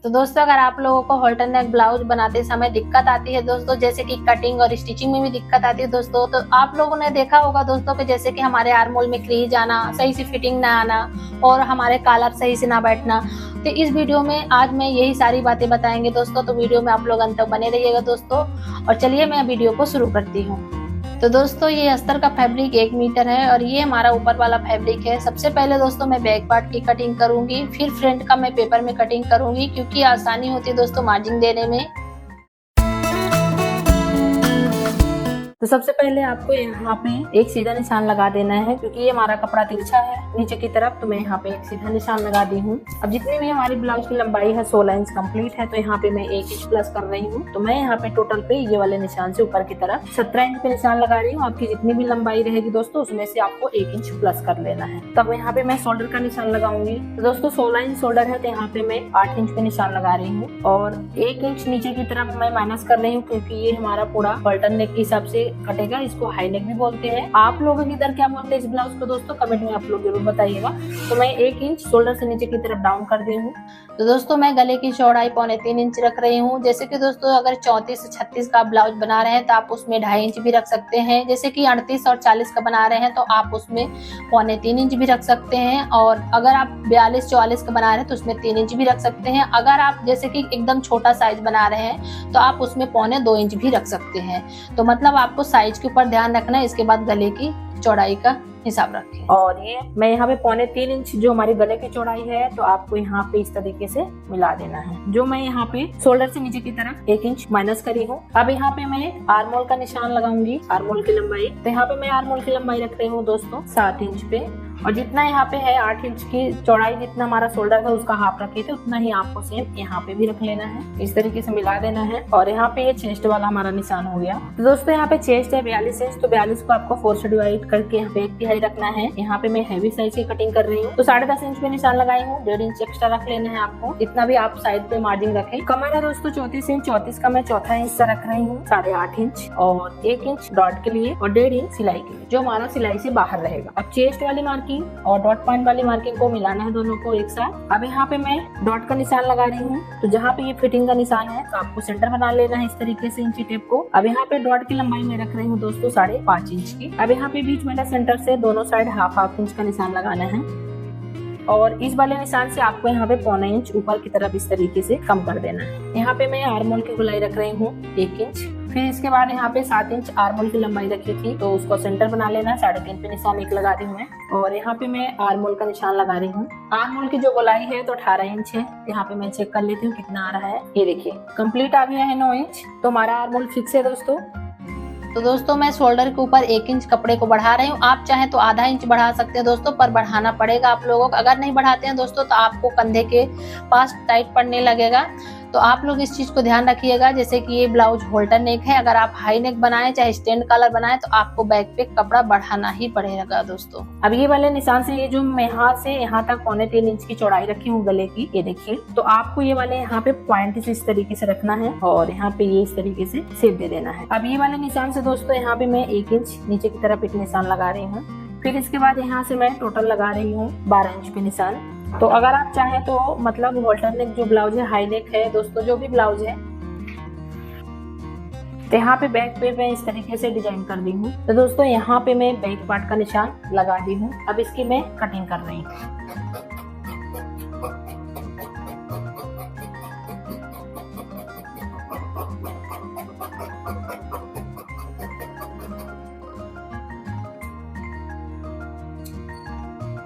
तो दोस्तों अगर आप लोगों को हॉल्टर नेक ब्लाउज बनाते समय दिक्कत आती है दोस्तों, जैसे कि कटिंग और स्टिचिंग में भी दिक्कत आती है दोस्तों, तो आप लोगों ने देखा होगा दोस्तों कि जैसे कि हमारे आर्म होल में क्रीज आना, सही से फिटिंग ना आना और हमारे कॉलर सही से ना बैठना। तो इस वीडियो में आज मैं यही सारी बातें बताएंगे दोस्तों, तो वीडियो में आप लोग अंत तक बने रहिएगा दोस्तों। और चलिए मैं वीडियो को शुरू करती हूँ। तो दोस्तों ये अस्तर का फैब्रिक 1 मीटर है और ये हमारा ऊपर वाला फैब्रिक है। सबसे पहले दोस्तों मैं बैक पार्ट की कटिंग करूंगी, फिर फ्रंट का मैं पेपर में कटिंग करूंगी, क्योंकि आसानी होती है दोस्तों मार्जिन देने में। तो सबसे पहले आपको यहाँ पे एक सीधा निशान लगा देना है, क्योंकि ये हमारा कपड़ा तिरछा है नीचे की तरफ, तो मैं यहाँ पे एक सीधा निशान लगा दी हूँ। अब जितनी भी हमारी ब्लाउज की लंबाई है 16 इंच कंप्लीट है, तो यहाँ पे मैं 1 इंच प्लस कर रही हूँ। तो मैं यहाँ पे टोटल पे ये वाले निशान से ऊपर की तरफ 17 इंच पे निशान लगा रही हूँ। आपकी जितनी भी लंबाई रहेगी दोस्तों उसमें से आपको 1 इंच प्लस कर लेना है। तब यहाँ पे मैं शोल्डर का निशान लगाऊंगी। तो दोस्तों 16 इंच शोल्डर है, तो यहाँ पे मैं 8 इंच पे निशान लगा रही हूँ और 1 इंच नीचे की तरफ मैं माइनस कर रही हूँ, क्योंकि ये हमारा पूरा हॉल्टर नेक के हिसाब से कटेगा। इसको हाई नेक भी बोलते हैं। आप लोगों की इधर क्या बोलते हैं इस ब्लाउज को दोस्तों, कमेंट में आप लोग जरूर बताइएगा। तो मैं 1 इंच शोल्डर से नीचे की तरफ डाउन कर दी हूँ। तो दोस्तों मैं गले की चौड़ाई 3.25 इंच रख रही हूँ। जैसे कि दोस्तों अगर 34 से 36 का ब्लाउज बना रहे हैं तो आप उसमें 2.5 इंच भी रख सकते हैं। जैसे कि 38 और 40 का बना रहे हैं तो आप उसमें 3.25 इंच भी रख सकते हैं। और अगर आप 42-44 का बना रहे हैं तो उसमें 3 इंच भी रख सकते हैं। अगर आप जैसे कि एकदम छोटा साइज बना रहे हैं तो आप उसमें 2.25 इंच भी रख सकते हैं। तो मतलब आपको साइज के ऊपर ध्यान रखना है। इसके बाद गले की चौड़ाई का हिसाब रखें। और ये मैं यहाँ पे 3.25 इंच जो हमारे गले की चौड़ाई है, तो आपको यहाँ पे इस तरीके से मिला देना है। जो मैं यहाँ पे शोल्डर से नीचे की तरफ 1 इंच माइनस करी हूँ। अब यहाँ पे मैं आर्म होल का निशान लगाऊंगी, आर्म होल की लंबाई। तो यहाँ पे मैं आर्म होल की लंबाई रख रही हूँ दोस्तों 7 इंच पे, और जितना यहाँ पे है 8 इंच की चौड़ाई, जितना हमारा शोल्डर था उसका हाफ रखे थे उतना ही आपको सेम यहाँ पे भी रख लेना है। इस तरीके से मिला देना है। और यहाँ पे ये चेस्ट वाला हमारा निशान हो गया। तो दोस्तों यहाँ पे चेस्ट है 42 इंच, तो 42 को आपको 4 से डिवाइड करके यहाँ पे 1/3 रखना है। यहाँ पे मैं हैवी साइज की कटिंग कर रही हूँ, तो 10.5 इंच पे निशान लगाई हूँ। 1.5 इंच एक्स्ट्रा रख लेना है आपको, इतना भी आप साइड पे मार्जिन रखें। कमर है दोस्तों 34 इंच, 34 का मैं चौथा हिस्सा रख रही हूँ। 8.5 इंच और 1 इंच डॉट के लिए और 1.5 इंच सिलाई के लिए, जो हमारा सिलाई से बाहर रहेगा। अब चेस्ट वाली मार्किंग और डॉट पॉइंट वाली मार्किंग को मिलाना है दोनों को एक साथ। अब यहाँ पे मैं डॉट का निशान लगा रही हूँ, तो जहाँ पे ये फिटिंग का निशान है तो आपको सेंटर बना लेना है इस तरीके से इंची टेप को। अब यहाँ पे डॉट की लंबाई में रख रही हूँ दोस्तों 5.5 इंच की। अब यहाँ पे बीच वाला सेंटर से दोनों साइड हाफ इंच का निशान लगाना है, और इस वाले निशान से आपको यहाँ पे 0.25 इंच ऊपर की तरफ इस तरीके से कम कर देना है। यहाँ पे मैं आर्म होल की गोलाई रख रही हूँ 1 इंच। फिर इसके बाद यहाँ पे 7 इंच आर्म होल की लंबाई रखी थी, तो उसको सेंटर बना लेना है। 3.5 पे निशान एक लगा रही हूँ मैं, और यहाँ पे मैं आर्म होल का निशान लगा रही हूँ। आर्म होल की जो गोलाई है तो 18 इंच है। यहाँ पे मैं चेक कर लेती हूँ कितना आ रहा है। ये देखिए कंप्लीट आ गया है 9 इंच। तो हमारा आर्म होल फिक्स है दोस्तों। तो दोस्तों मैं शोल्डर के ऊपर 1 इंच कपड़े को बढ़ा रही हूँ। आप चाहें तो आधा इंच बढ़ा सकते हैं दोस्तों, पर बढ़ाना पड़ेगा आप लोगों को। अगर नहीं बढ़ाते हैं दोस्तों तो आपको कंधे के पास टाइट पड़ने लगेगा। तो आप लोग इस चीज को ध्यान रखिएगा। जैसे कि ये ब्लाउज होल्टर नेक है, अगर आप हाई नेक बनाएं चाहे स्टैंड कॉलर बनाएं तो आपको बैक पे कपड़ा बढ़ाना ही पड़ेगा दोस्तों। अब ये वाले निशान से ये जो मैं यहाँ से यहाँ तक 3.25 इंच की चौड़ाई रखी हूँ गले की, ये देखिए। तो आपको ये वाले यहाँ पे पॉइंट से इस तरीके से रखना है और यहाँ पे ये इस तरीके से शेप दे देना है। अब ये वाले निशान से दोस्तों यहाँ पे मैं 1 इंच नीचे की तरफ एक निशान लगा रही हूँ। फिर इसके बाद यहाँ से मैं टोटल लगा रही हूँ 12 इंच पे निशान। तो अगर आप चाहें तो मतलब हॉल्टर नेक जो ब्लाउज है, हाई नेक है दोस्तों, जो भी ब्लाउज है, तो यहाँ पे बैक पे मैं इस तरीके से डिजाइन कर दी हूँ। तो दोस्तों यहाँ पे मैं बैक पार्ट का निशान लगा दी हूँ। अब इसकी मैं कटिंग कर रही हूँ।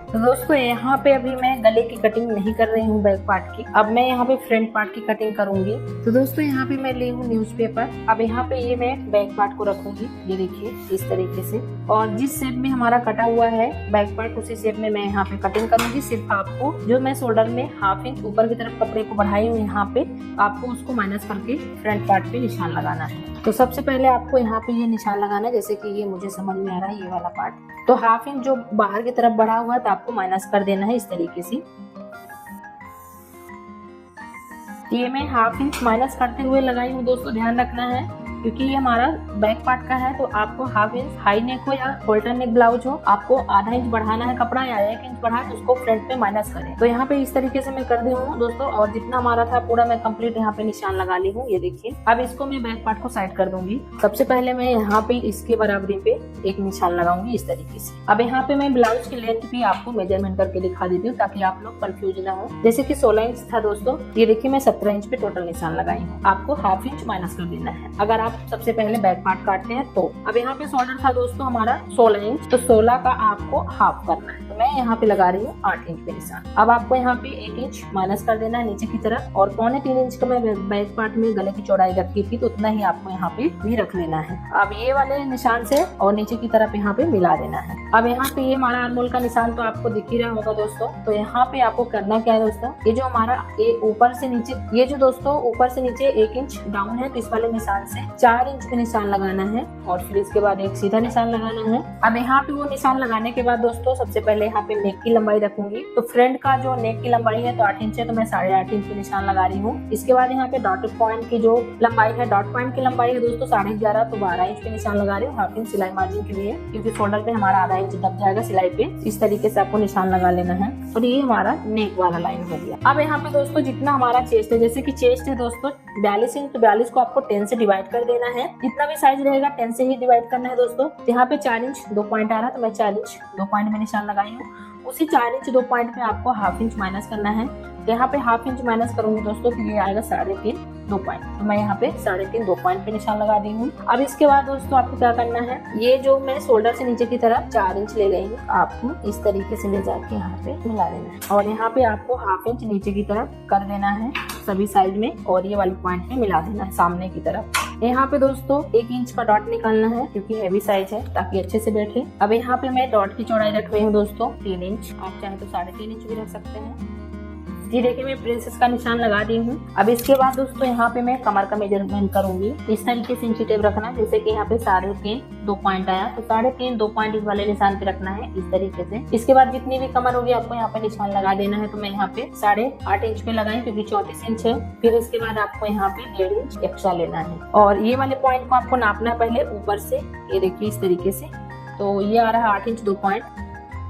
तो दोस्तों यहाँ पे अभी मैं गले की कटिंग नहीं कर रही हूँ बैक पार्ट की। अब मैं यहाँ पे फ्रंट पार्ट की कटिंग करूंगी। तो दोस्तों यहाँ पे मैं ली हूँ न्यूज़पेपर। अब यहाँ पे ये मैं बैक पार्ट को रखूंगी, ये देखिए इस तरीके से। और जिस शेप में हमारा कटा हुआ है बैक पार्ट, उसी शेप में मैं यहाँ पे कटिंग करूंगी। सिर्फ आपको जो मैं शोल्डर में 1/2 इंच ऊपर की तरफ कपड़े को बढ़ाई हूँ, यहाँ पे आपको उसको माइनस करके फ्रंट पार्ट पे निशान लगाना है। तो सबसे पहले आपको यहाँ पे ये निशान लगाना है, जैसे कि ये मुझे समझ में आ रहा है ये वाला पार्ट। तो 1/2 इंच जो बाहर की तरफ बढ़ा हुआ है तो आपको माइनस कर देना है इस तरीके से। ये मैं 1/2 इंच माइनस करते हुए लगाई हूँ दोस्तों, ध्यान रखना है। क्योंकि ये हमारा बैक पार्ट का है, तो आपको हाफ इंच हाई नेक हो या होल्टर नेक ब्लाउज हो, आपको आधा इंच बढ़ाना है कपड़ा या 1 इंच बढ़ा के उसको फ्रंट पे माइनस करें। तो यहाँ पे इस तरीके से मैं कर दी हूँ दोस्तों, और जितना हमारा था पूरा मैं कंप्लीट यहाँ पे निशान लगा ली हूँ। ये देखिए, अब इसको मैं बैक पार्ट को साइड कर दूंगी। सबसे पहले मैं यहाँ पे इसके बराबरी पे एक निशान लगाऊंगी इस तरीके से। अब यहाँ पे मैं ब्लाउज की लेंथ भी आपको मेजरमेंट करके दिखा देती हूँ ताकि आप लोग कंफ्यूज ना हो। जैसे कि 16 इंच था दोस्तों, ये देखिए मैं 17 इंच पे टोटल निशान लगाई हूँ। आपको हाफ इंच माइनस कर देना है अगर आप सबसे पहले बैक पार्ट काटते हैं तो। अब यहाँ पे शोल्डर था दोस्तों हमारा 16 इंच, तो 16 का आपको हाफ करना है, तो मैं यहाँ पे लगा रही हूँ 8 इंच पे निशान। अब आपको यहाँ पे 1 इंच माइनस कर देना है नीचे की तरफ, और 2.25 इंच का मैं बैक पार्ट में गले की चौड़ाई रखी थी, तो उतना ही आपको यहाँ पे भी रख लेना है। अब ये वाले निशान से और नीचे की तरफ यहाँ पे मिला देना है। अब यहाँ पे ये हमारा आर्म होल का निशान तो आपको दिख ही रहा होगा दोस्तों। तो यहाँ पे आपको करना क्या है दोस्तों, ये जो हमारा ऊपर से नीचे, ये जो दोस्तों ऊपर से नीचे 1 इंच डाउन है, तो इस वाले निशान से 4 इंच पे निशान लगाना है, और फिर इसके बाद एक सीधा निशान लगाना है। अब यहाँ पे वो निशान लगाने के बाद दोस्तों सबसे पहले यहाँ पे नेक की लंबाई रखूंगी। तो फ्रंट का जो नेक की लंबाई है तो 8 इंच है, तो मैं 8.5 इंच पे निशान लगा रही हूँ। इसके बाद यहाँ पे डॉट पॉइंट की जो लंबाई है, डॉट पॉइंट की लंबाई है दोस्तों 11.5, तो 12 इंच पे निशान लगा रही हूँ हाफ इंच सिलाई मार्जिन के लिए, क्योंकि शोल्डर पे हमारा आधा इंच दब जाएगा सिलाई पे। इस तरीके से आपको निशान लगा लेना है, और ये हमारा नेक वाला लाइन हो गया। अब यहाँ पे दोस्तों जितना हमारा चेस्ट है, जैसे कि चेस्ट है दोस्तों 42 इंच, तो 42 को आपको 10 से डिवाइड कर देना है। जितना भी साइज रहेगा 10 से ही डिवाइड करना है दोस्तों। यहाँ पे 4 इंच 2 पॉइंट आ रहा, तो मैं 4 इंच 2 पॉइंट में निशान लगाई हूँ। उसी 4 इंच 2 पॉइंट में आपको हाफ इंच माइनस करना है। यहाँ पे हाफ इंच माइनस करूंगी दोस्तों, तो ये आएगा 3.5 2 पॉइंट, तो मैं यहाँ पे 3.5 2 पॉइंट पे निशान लगा दी हूँ। अब इसके बाद दोस्तों आपको क्या करना है, ये जो मैं शोल्डर से नीचे की तरफ 4 इंच ले गई हूँ, आपको इस तरीके से ले जाके यहाँ पे मिला देना है, और यहाँ पे आपको हाफ इंच नीचे की तरफ कर देना है सभी साइड में, और ये वाली पॉइंट में मिला देना है सामने की तरफ। यहाँ पे दोस्तों 1 इंच का डॉट निकालना है, क्योंकि हैवी साइज है ताकि अच्छे से बैठे। अब यहाँ पे मैं डॉट की चौड़ाई रख रही हूँ दोस्तों 3 इंच, आप चाहे तो 3.5 इंच भी रख सकते हैं। ये देखिए मैं प्रिंसेस का निशान लगा दी हूँ। अब इसके बाद दोस्तों यहाँ पे मैं कमर का मेजरमेंट करूंगी। इस तरीके से इंची टेप रखना, जैसे कि यहाँ पे 3.5 2 पॉइंट आया, तो 3.5 2 पॉइंट इस वाले निशान पे रखना है इस तरीके से। इसके बाद जितनी भी कमर होगी आपको यहाँ पे निशान लगा देना है, तो मैं यहाँ पे 8.5 इंच पे लगाई, क्योंकि 34 इंच है। फिर इसके बाद आपको यहाँ पे 1.5 इंच एक्स्ट्रा लेना है, और ये वाले पॉइंट को आपको नापना है पहले ऊपर से। ये देखिए इस तरीके से, तो ये आ रहा है 8 इंच 2 पॉइंट,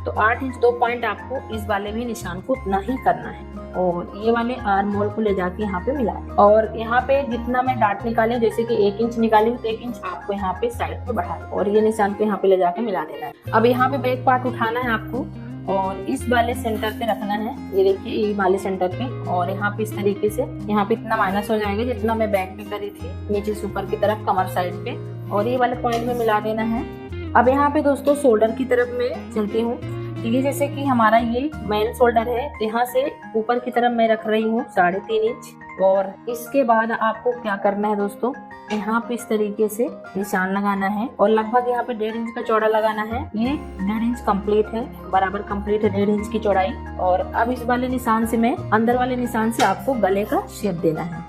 तो 8 इंच 2 पॉइंट आपको इस वाले भी निशान को उतना ही करना है, और ये वाले आर्म होल को ले जाके यहाँ पे मिला। और यहाँ पे जितना मैं डाट निकाली, जैसे कि 1 इंच निकाली तो 1 इंच आपको यहाँ पे साइड पे बढ़ा, और ये निशान पे यहाँ पे ले जाके मिला देना है। अब यहाँ पे बैक पार्ट उठाना है आपको, और इस वाले सेंटर पे रखना है। ये देखिए ये वाले सेंटर पे, और यहाँ पे इस तरीके से यहाँ पे इतना माइनस हो जाएगा जितना मैं बैक पे करी थी, नीचे से ऊपर की तरफ कमर साइड पे, और ये वाले पॉइंट में मिला देना है। अब यहाँ पे दोस्तों शोल्डर की तरफ मैं चलती हूँ। ये जैसे कि हमारा ये मेन शोल्डर है, यहाँ से ऊपर की तरफ मैं रख रही हूँ 3.5 इंच, और इसके बाद आपको क्या करना है दोस्तों, यहाँ पे इस तरीके से निशान लगाना है, और लगभग यहाँ पे 1.5 इंच का चौड़ा लगाना है। ये 1.5 इंच कंप्लीट है, बराबर कंप्लीट है 1.5 इंच की चौड़ाई। और अब इस वाले निशान से मैं अंदर वाले निशान से आपको गले का शेप देना है।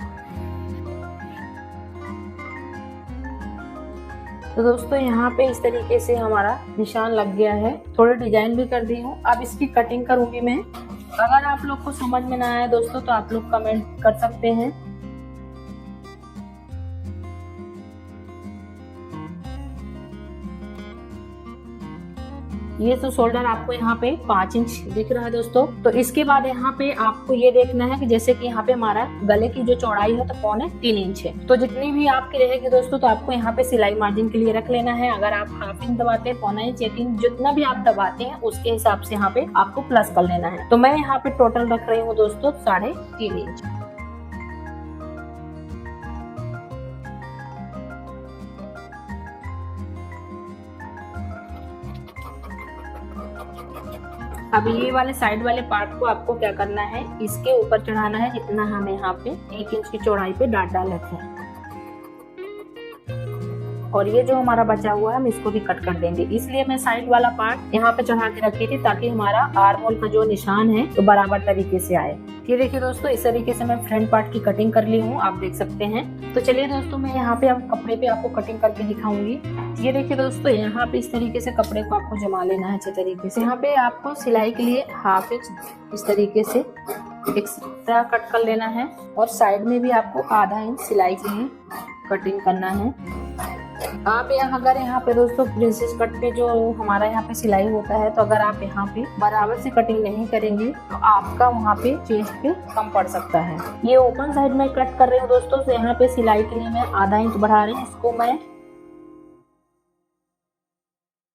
तो दोस्तों यहाँ पे इस तरीके से हमारा निशान लग गया है। थोड़े डिजाइन भी कर दी हूँ। अब इसकी कटिंग करूंगी मैं। अगर आप लोग को समझ में ना आया दोस्तों तो आप लोग कमेंट कर सकते हैं। ये तो शोल्डर आपको यहाँ पे 5 इंच दिख रहा है दोस्तों। तो इसके बाद यहाँ पे आपको ये देखना है कि जैसे कि यहाँ पे हमारा गले की जो चौड़ाई है तो 3.25 इंच है। तो जितनी भी आपकी रहेगी दोस्तों तो आपको यहाँ पे सिलाई मार्जिन के लिए रख लेना है। अगर आप हाफ इंच दबाते हैं, 1.25 इंच, 1 इंच, जितना भी आप दबाते हैं उसके हिसाब से यहाँ पे आपको प्लस कर लेना है। तो मैं यहाँ पे टोटल रख रही हूँ दोस्तों 3.5 इंच। अब ये वाले साइड वाले पार्ट को आपको क्या करना है, इसके ऊपर चढ़ाना है जितना हम यहाँ पे 1 इंच की चौड़ाई पे डाट डाले थे। और ये जो हमारा बचा हुआ है हम इसको भी कट कर देंगे। इसलिए मैं साइड वाला पार्ट यहाँ पे चढ़ा के रखी थी ताकि हमारा आर्म होल का जो निशान है तो बराबर तरीके से आए। ये देखिए दोस्तों, इस तरीके से मैं फ्रंट पार्ट की कटिंग कर ली हूँ, आप देख सकते हैं। तो चलिए दोस्तों मैं यहाँ पे अब कपड़े पे आपको कटिंग करके दिखाऊंगी। ये देखिए दोस्तों, यहाँ पे इस तरीके से कपड़े को आपको जमा लेना है अच्छे तरीके से। यहाँ पे आपको सिलाई के लिए हाफ इंच इस तरीके से एक्स्ट्रा कट कर लेना है और साइड में भी आपको आधा इंच सिलाई के लिए कटिंग करना है। आप अगर यहाँ पे दोस्तों प्रिंसेस कट पे जो हमारा यहाँ पे सिलाई होता है, तो अगर आप यहाँ पे बराबर से कटिंग नहीं करेंगे तो आपका वहाँ पे चेस्ट पे कम पड़ सकता है। ये ओपन साइड में कट कर रही हूँ दोस्तों, तो यहाँ पे सिलाई के लिए मैं आधा इंच बढ़ा रही हूँ इसको मैं।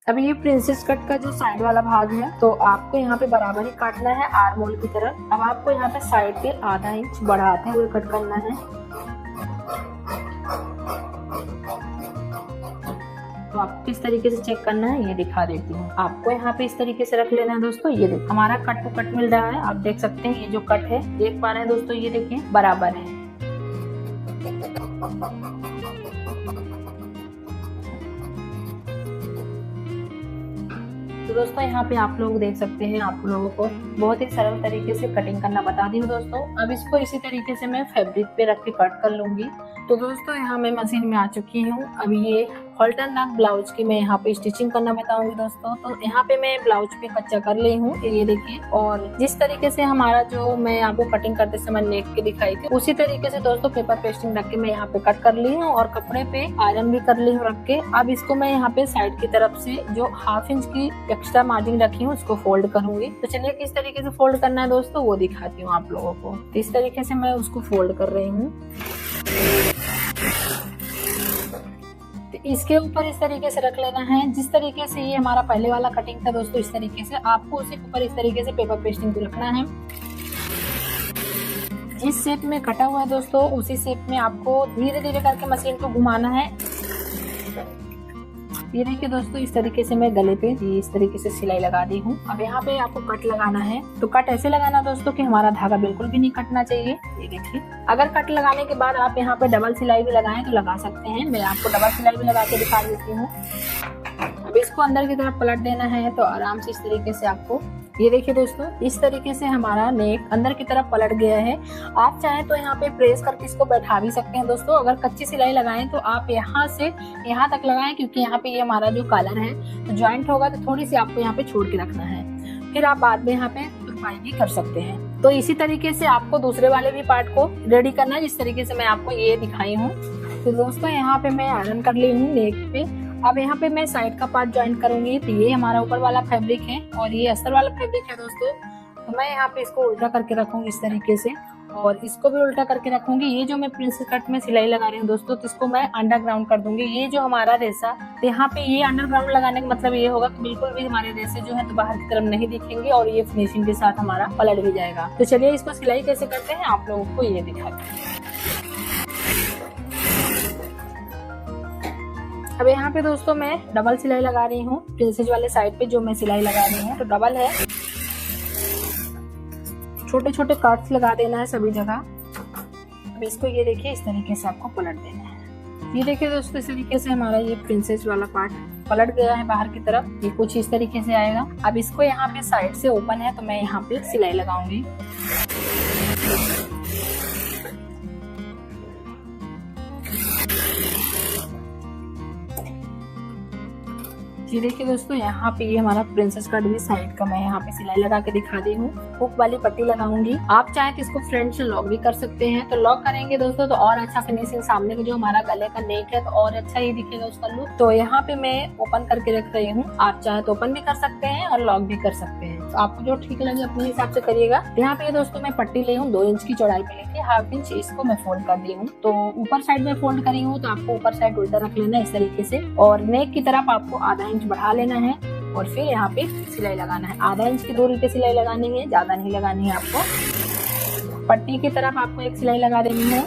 अभी ये प्रिंसेस कट का जो साइड वाला भाग है तो आपको यहाँ पे बराबर ही काटना है आर्म होल की तरफ। अब आपको यहाँ पे साइड पे आधा इंच बढ़ाते हुए कट करना है। तो आपको किस तरीके से चेक करना है ये दिखा देती हूँ। आपको यहाँ पे इस तरीके से रख लेना है दोस्तों। ये देखो हमारा कट टू कट मिल रहा है, आप देख सकते हैं। ये जो कट है देख पा रहे हैं दोस्तों, ये देखिए बराबर है। तो दोस्तों यहाँ पे आप लोग देख सकते हैं, आप लोगों को बहुत ही सरल तरीके से कटिंग करना बता दी हूँ दोस्तों। अब इसको इसी तरीके से मैं फैब्रिक पे रख के कट कर लूंगी। तो दोस्तों यहाँ मैं मशीन में आ चुकी हूँ। अब ये हॉल्टर नाक ब्लाउज की मैं यहाँ पे स्टिचिंग करना बताऊंगी दोस्तों। तो यहाँ पे मैं ब्लाउज पे कच्चा कर ली हूँ, ये देखिए। और जिस तरीके से हमारा जो मैं आपको कटिंग करते समय नेक के दिखाई थी, उसी तरीके से दोस्तों पेपर पेस्टिंग रख के मैं यहाँ पे कट कर ली हूँ और कपड़े पे आयरन भी कर ली हूँ रख के। अब इसको मैं यहाँ पे साइड की तरफ से जो ½ इंच की एक्स्ट्रा मार्जिन रखी हूँ उसको फोल्ड करूंगी। तो चलिए किस तरीके से फोल्ड करना है दोस्तों वो दिखाती हूँ आप लोगों को। तो इस तरीके से मैं उसको फोल्ड कर रही हूँ। इसके ऊपर इस तरीके से रख लेना है। जिस तरीके से ये हमारा पहले वाला कटिंग था दोस्तों, इस तरीके से आपको उसी के ऊपर इस तरीके से पेपर पेस्टिंग को रखना है। जिस शेप में कटा हुआ है दोस्तों, उसी शेप में आपको धीरे धीरे करके मशीन को घुमाना है। ये देखिए दोस्तों, इस तरीके से मैं गले पे इस तरीके से सिलाई लगा दी हूँ। अब यहाँ पे आपको कट लगाना है। तो कट ऐसे लगाना दोस्तों कि हमारा धागा बिल्कुल भी नहीं कटना चाहिए। ये देखिए, अगर कट लगाने के बाद आप यहाँ पे डबल सिलाई भी लगाएं तो लगा सकते हैं। मैं आपको डबल सिलाई भी लगा के दिखा देती हूँ। अब इसको अंदर की तरफ पलट देना है। तो आराम से इस तरीके से आपको, ये देखिए दोस्तों, इस तरीके से हमारा नेक अंदर की तरफ पलट गया है। आप चाहें तो यहाँ पे प्रेस करके इसको बैठा भी सकते हैं दोस्तों। अगर कच्ची सिलाई लगाएं तो आप यहाँ से यहाँ तक लगाएं, क्योंकि यहाँ पे ये हमारा जो कॉलर है तो ज्वाइंट होगा, तो थोड़ी सी आपको यहाँ पे छोड़ के रखना है। फिर आप बाद में यहाँ पे तुरपाई भी कर सकते हैं। तो इसी तरीके से आपको दूसरे वाले भी पार्ट को रेडी करना है, जिस तरीके से मैं आपको ये दिखाई हूँ। तो दोस्तों यहाँ पे मैं आयरन कर ली हूँ नेक पे। अब यहाँ पे मैं साइड का पार्ट ज्वाइंट करूंगी। तो ये हमारा ऊपर वाला फैब्रिक है और ये अस्तर वाला फैब्रिक है दोस्तों। तो मैं यहाँ पे इसको उल्टा करके रखूंगी इस तरीके से, और इसको भी उल्टा करके रखूंगी। ये जो मैं प्रिंसेस कट में सिलाई लगा रही हूँ दोस्तों, तो इसको मैं अंडरग्राउंड कर दूंगी। ये जो हमारा रेसा, तो यहाँ पे ये अंडरग्राउंड लगाने का मतलब ये होगा कि बिल्कुल भी हमारे रेसे जो है तो बाहर की तरफ नहीं दिखेंगे और ये फिनिशिंग के साथ हमारा पलट भी जाएगा। तो चलिए इसको सिलाई कैसे करते हैं आप लोगों को ये दिखाते हैं। अब यहाँ पे दोस्तों मैं डबल सिलाई लगा रही हूँ। प्रिंसेस वाले साइड पे जो मैं सिलाई लगा रही हूँ तो डबल है। छोटे छोटे कट्स लगा देना है सभी जगह। अब इसको ये देखिए इस तरीके से आपको पलट देना है। ये देखिए दोस्तों, इस तरीके से हमारा ये प्रिंसेस वाला पार्ट पलट गया है बाहर की तरफ। ये कुछ इस तरीके से आएगा। अब इसको यहाँ पे साइड से ओपन है तो मैं यहाँ पे सिलाई लगाऊंगी। ये देखिए दोस्तों, यहाँ पे ये हमारा प्रिंसेस कट भी साइड का मैं यहाँ पे सिलाई लगा के दिखा दी हूँ। हुक वाली पट्टी लगाऊंगी। आप चाहे तो इसको फ्रंट से लॉक भी कर सकते हैं। तो लॉक करेंगे दोस्तों तो और अच्छा फिनिशिंग, सामने का जो हमारा गले का नेक है तो और अच्छा ही दिखेगा उसका लुक। तो यहाँ पे मैं ओपन करके रख रही हूँ। आप चाहे तो ओपन भी कर सकते हैं और लॉक भी कर सकते हैं। तो आपको जो ठीक लगे अपने हिसाब से करिएगा। यहाँ पे दोस्तों मैं पट्टी ली हूँ 2 इंच की चौड़ाई पे लेके ½ इंच इसको मैं फोल्ड कर दी हूँ। तो ऊपर साइड में फोल्ड करी हूँ तो आपको ऊपर साइड उल्टा रख लेना इस तरीके से, और नेक की तरफ आपको आधा इंच बढ़ा लेना है और फिर यहाँ पे सिलाई लगाना है। आधा इंच की दूरी पे सिलाई लगानी है, ज्यादा नहीं लगानी है आपको। पट्टी की तरफ आपको एक सिलाई लगा देनी है।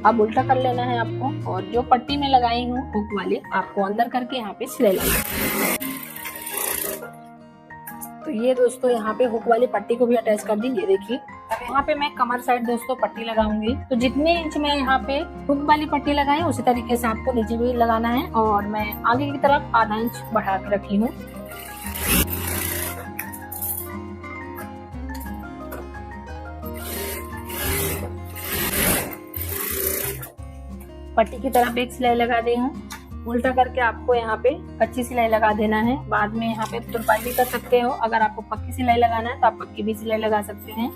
अब उल्टा कर लेना है आपको, और जो पट्टी में लगाई हूँ हुक वाली आपको अंदर करके यहाँ पे सिलाई लगानी। तो ये दोस्तों यहाँ पे हुक वाली पट्टी को भी अटैच कर दी। ये देखिए, अब यहाँ पे मैं कमर साइड दोस्तों पट्टी लगाऊंगी। तो जितने इंच में यहाँ पे हुक वाली पट्टी लगाई उसी तरीके से आपको नीचे भी लगाना है, और मैं आगे की तरफ आधा इंच बढ़ा के रखी हूँ। पट्टी की तरफ एक सिलाई लगा दी हूँ। उल्टा करके आपको यहाँ पे कच्ची सिलाई लगा देना है। बाद में यहाँ पे तुरपाई भी कर सकते हो। अगर आपको पक्की सिलाई लगाना है तो आप पक्की भी सिलाई लगा सकते हैं।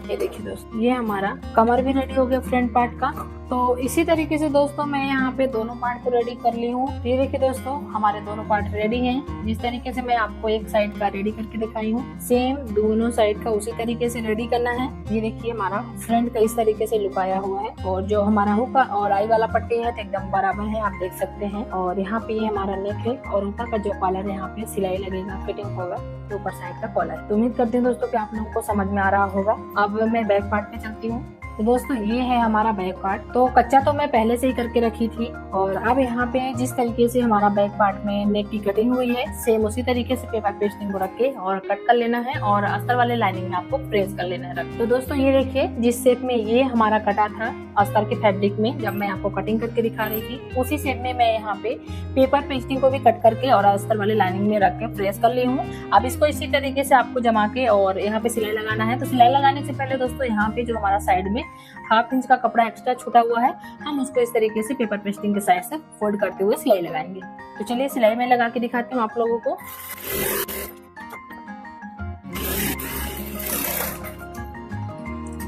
ये देखिए दोस्तों, ये हमारा कमर भी रेडी हो गया फ्रंट पार्ट का। तो इसी तरीके से दोस्तों मैं यहाँ पे दोनों पार्ट को रेडी कर ली हूँ। ये देखिए दोस्तों, हमारे दोनों पार्ट रेडी हैं। जिस तरीके से मैं आपको एक साइड का रेडी करके दिखाई हूँ, सेम दोनों साइड का उसी तरीके से रेडी करना है। ये देखिए हमारा फ्रंट का इस तरीके से लुक आया हुआ है, और जो हमारा हुक और आई वाला पट्टी है तो एकदम बराबर है, आप देख सकते हैं। और यहाँ पे हमारा नेक है, और ऊपर का जो कॉलर है यहाँ पे सिलाई लगेगा, फिटिंग होगा ऊपर साइड का कॉलर। तो उम्मीद करती हूँ दोस्तों कि आप लोगों को समझ में आ रहा होगा। अब मैं बैक पार्ट पे चलती हूँ। तो दोस्तों ये है हमारा बैक पार्ट। तो कच्चा तो मैं पहले से ही करके रखी थी, और अब यहाँ पे जिस तरीके से हमारा बैक पार्ट में नेक की कटिंग हुई है, सेम उसी तरीके से पेपर पेस्टिंग को रख के और कट कर लेना है, और अस्तर वाले लाइनिंग में आपको प्रेस कर लेना है। तो दोस्तों ये देखिए, जिस शेप में ये हमारा कटा था अस्तर के फैब्रिक में, जब मैं आपको कटिंग करके दिखा रही थी, उसी शेप में मैं यहाँ पे पेपर पेस्टिंग को भी कट करके और अस्तर वाले लाइनिंग में रख के प्रेस कर ली हूँ। अब इसको इसी तरीके से आपको जमा के और यहाँ पे सिलाई लगाना है। तो सिलाई लगाने से पहले दोस्तों यहाँ पे जो हमारा साइड में 1/2 इंच का कपड़ा एक्स्ट्रा छूटा हुआ है, हम उसको इस तरीके से पेपर पेस्टिंग के साइड से फोल्ड करते हुए सिलाई लगाएंगे। तो चलिए सिलाई में लगा के दिखाती हूँ आप लोगों को।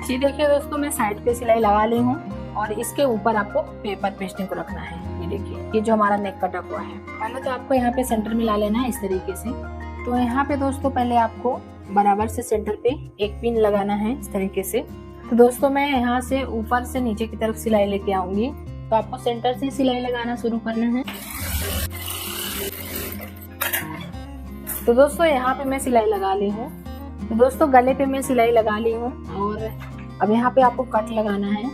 ये देखिए दोस्तों, मैं साइड पे सिलाई लगा ली हूँ, और इसके ऊपर आपको पेपर पेस्टिंग को रखना है। ये देखिए, ये जो हमारा नेक कटा हुआ है, पहले तो आपको यहाँ पे सेंटर में ला लेना है इस तरीके से। तो यहाँ पे दोस्तों पहले आपको बराबर से सेंटर पे एक पिन लगाना है इस तरीके से। तो दोस्तों मैं यहाँ से ऊपर से नीचे की तरफ सिलाई लेके आऊंगी, तो आपको सेंटर से सिलाई लगाना शुरू करना है। तो दोस्तों यहाँ पे मैं सिलाई लगा ली हूँ। तो दोस्तों गले पे मैं सिलाई लगा ली हूँ, और अब यहाँ पे आपको कट लगाना है।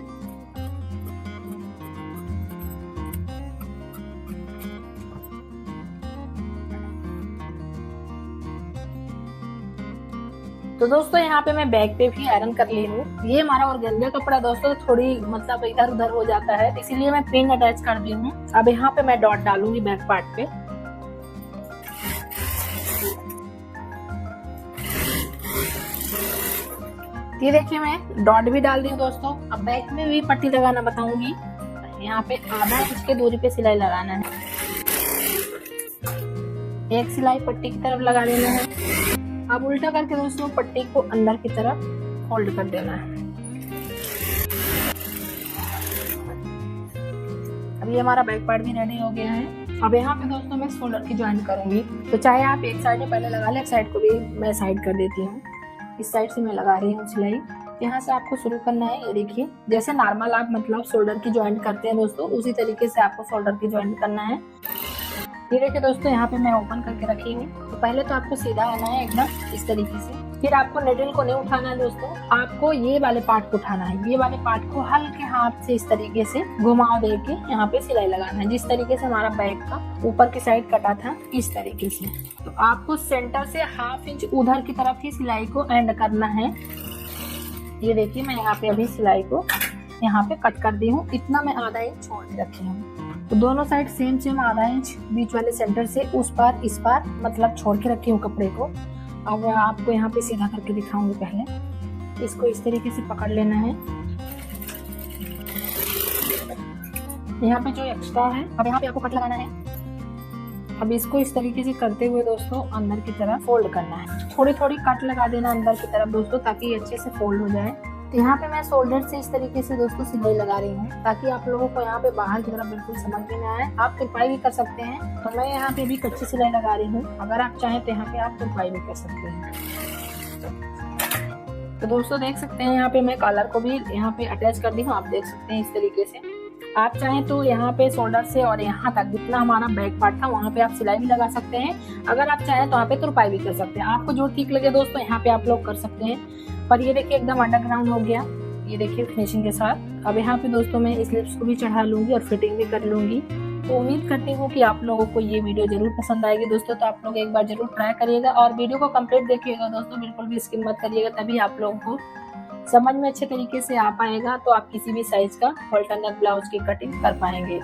तो दोस्तों यहाँ पे मैं बैक पे भी आयरन कर ली हूँ। ये हमारा ऑर्गेन्जा कपड़ा दोस्तों थोड़ी मतलब इधर उधर हो जाता है, इसीलिए मैं पिन अटैच कर दी हूँ। अब यहाँ पे मैं डॉट डालूंगी बैक पार्ट पे। ये देखिए मैं डॉट भी डाल दी हूँ दोस्तों। अब बैक में भी पट्टी लगाना बताऊंगी। यहाँ पे आधा इंच की दूरी पे सिलाई लगाना है, एक सिलाई पट्टी की तरफ लगा देना है। अब उल्टा करके दोस्तों पट्टी को अंदर की तरफ फोल्ड कर देना है। अब ये हमारा बैक पार्ट भी रेडी हो गया है। अब यहाँ पे दोस्तों मैं शोल्डर की ज्वाइंट करूंगी। तो चाहे आप एक साइड में पहले लगा ले, एक साइड को भी मैं साइड कर देती हूँ। इस साइड से मैं लगा रही हूँ सिलाई। यहाँ से आपको शुरू करना है। ये देखिए, जैसे नॉर्मल आप मतलब शोल्डर की ज्वाइंट करते हैं दोस्तों, उसी तरीके से आपको शोल्डर की ज्वाइंट करना है। ये देखिए दोस्तों, यहाँ पे मैं ओपन करके रखी हूँ। तो पहले तो आपको सीधा आना है एकदम इस तरीके से। फिर आपको नेडल को नहीं उठाना है दोस्तों, आपको ये वाले पार्ट को उठाना है। ये वाले पार्ट को हल्के हाथ से इस तरीके से घुमाव दे के यहाँ पे सिलाई लगाना है। जिस तरीके से हमारा बैक का ऊपर की साइड कटा था, इस तरीके से। तो आपको सेंटर से 1/2 इंच उधर की तरफ ही सिलाई को एंड करना है। ये देखिए, मैं यहाँ पे अभी सिलाई को यहाँ पे कट कर दी हूँ। इतना मैं आधा इंच छोड़ के रखी हूँ। तो दोनों साइड सेम आधा इंच बीच वाले सेंटर से उस पार इस पार मतलब छोड़ के रखी हूँ कपड़े को। अब आपको यहाँ पे सीधा करके दिखाऊंगी। पहले इसको इस तरीके से पकड़ लेना है। यहाँ पे जो एक्स्ट्रा है, अब यहाँ पे आपको कट लगाना है। अब इसको इस तरीके से करते हुए दोस्तों अंदर की तरफ फोल्ड करना है। थोड़ी थोड़ी कट लगा देना अंदर की तरफ दोस्तों, ताकि ये अच्छे से फोल्ड हो जाए। तो यहाँ पे मैं शोल्डर से इस तरीके से दोस्तों सिलाई लगा रही हूँ, ताकि आप लोगों को यहाँ पे बाहर की तरफ बिल्कुल समझ में ना आए। आप तुरपाई भी कर सकते हैं। तो मैं यहाँ पे भी कच्ची सिलाई लगा रही हूँ। अगर आप चाहें तो यहाँ पे आप तुरपाई भी कर सकते हैं। तो दोस्तों देख सकते हैं, यहाँ पे मैं कॉलर को भी यहाँ पे अटैच कर दी हूँ। आप देख सकते हैं इस तरीके से। आप चाहें तो यहाँ पे शोल्डर से और यहाँ तक जितना हमारा बैक पार्ट था, वहाँ पे आप सिलाई भी लगा सकते हैं। अगर आप चाहें तो यहाँ पे तुरपाई भी कर सकते हैं। आपको जो ठीक लगे दोस्तों, यहाँ पे आप लोग कर सकते हैं। पर ये देखिए एकदम अंडरग्राउंड हो गया। ये देखिए फिनिशिंग के साथ। अब यहाँ पे दोस्तों मैं स्लीव्स को भी चढ़ा लूंगी और फिटिंग भी कर लूंगी। तो उम्मीद करती हूँ कि आप लोगों को ये वीडियो जरूर पसंद आएगी दोस्तों। तो आप लोग एक बार जरूर ट्राई करिएगा और वीडियो को कंप्लीट देखिएगा दोस्तों, बिल्कुल भी स्किप मत करिएगा, तभी आप लोगों को समझ में अच्छे तरीके से आ पाएगा। तो आप किसी भी साइज का अल्टरनेट ब्लाउज की कटिंग कर पाएंगे।